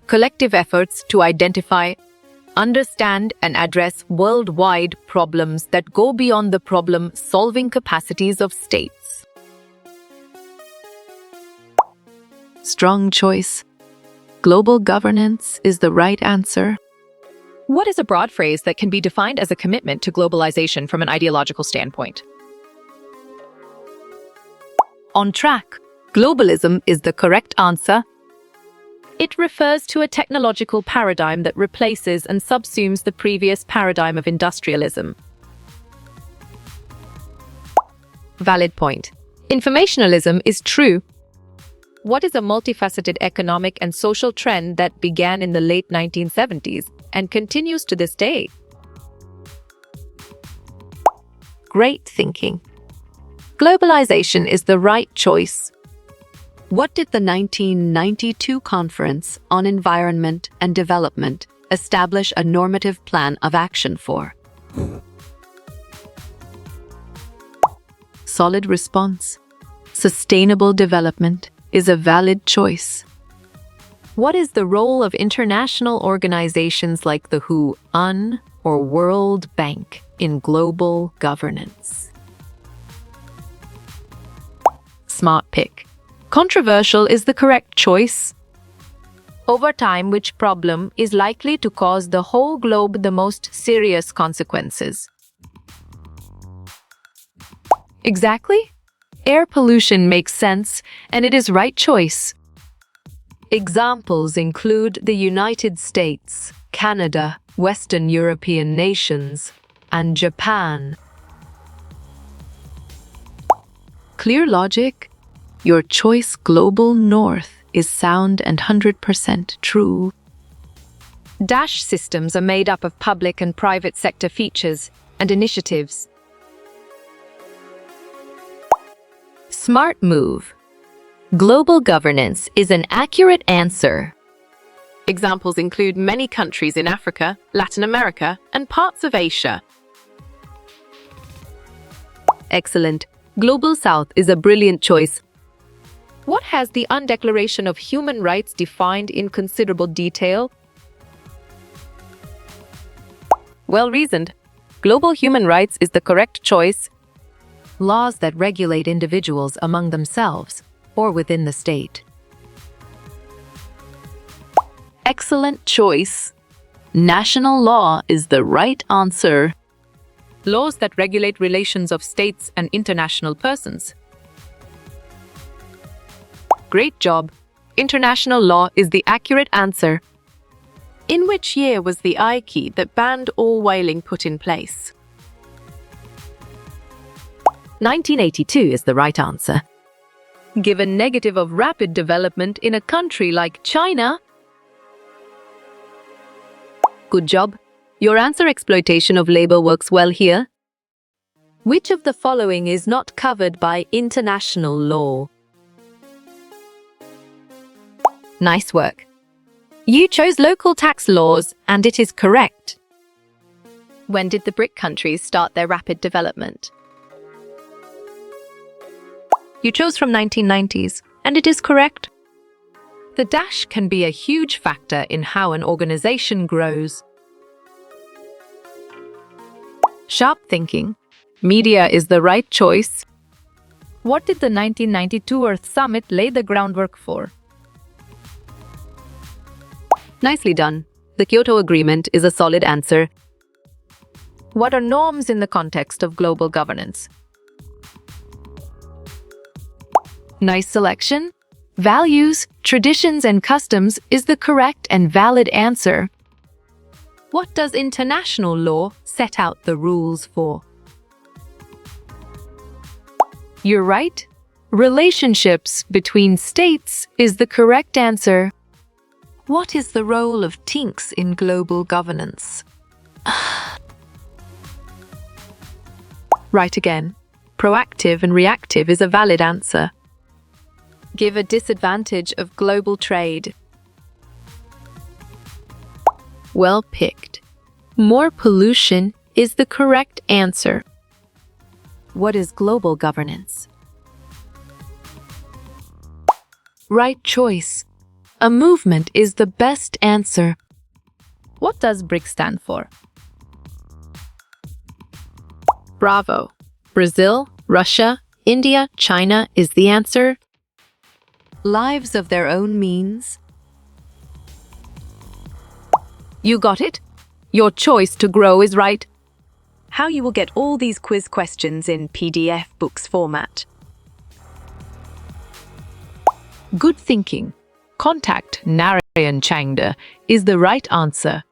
collective efforts to identify, understand, and address worldwide problems that go beyond the problem-solving capacities of states. Strong choice. Global governance is the right answer. What is a broad phrase that can be defined as a commitment to globalization from an ideological standpoint? On track. Globalism is the correct answer. It refers to a technological paradigm that replaces and subsumes the previous paradigm of industrialism. Valid point. Informationalism is true. What is a multifaceted economic and social trend that began in the late 1970s and continues to this day? Great thinking. Globalization is the right choice. What did the 1992 Conference on Environment and Development establish a normative plan of action for? Solid response. Sustainable development is a valid choice. What is the role of international organizations like the WHO, UN, or World Bank in global governance? Smart pick. Controversial is the correct choice. Over time, which problem is likely to cause the whole globe the most serious consequences? Exactly. Air pollution makes sense, and it is right choice. Examples include the United States, Canada, Western European nations, and Japan. Clear logic. Your choice, Global North, is sound and 100% true. Dash systems are made up of public and private sector features and initiatives. Smart move. Global governance is an accurate answer. Examples include many countries in Africa, Latin America, and parts of Asia. Excellent. Global South is a brilliant choice. What has the UN Declaration of Human Rights defined in considerable detail? Well reasoned. Global human rights is the correct choice. Laws that regulate individuals among themselves or within the state. Excellent choice. National law is the right answer. Laws that regulate relations of states and international persons. Great job. International law is the accurate answer. In which year was the I-key that banned all whaling put in place? 1982 is the right answer. Give a negative of rapid development in a country like China. Good job. Your answer exploitation of labor works well here. Which of the following is not covered by international law? Nice work. You chose local tax laws, and it is correct. When did the BRIC countries start their rapid development? You chose from 1990s, and it is correct. The dash can be a huge factor in how an organization grows. Sharp thinking. Media is the right choice. What did the 1992 Earth Summit lay the groundwork for? Nicely done. The Kyoto Agreement is a solid answer. What are norms in the context of global governance? Nice selection. Values, traditions, and customs is the correct and valid answer. What does international law set out the rules for? You're right. Relationships between states is the correct answer. What is the role of TINCS in global governance? Right again. Proactive and reactive is a valid answer. Give a disadvantage of global trade. Well picked. More pollution is the correct answer. What is global governance? Right choice. A movement is the best answer. What does BRICS stand for? Bravo. Brazil, Russia, India, China is the answer. Lives of their own means. You got it? Your choice to grow is right. How you will get all these quiz questions in PDF books format. Good thinking. Contact Narayan Changda is the right answer.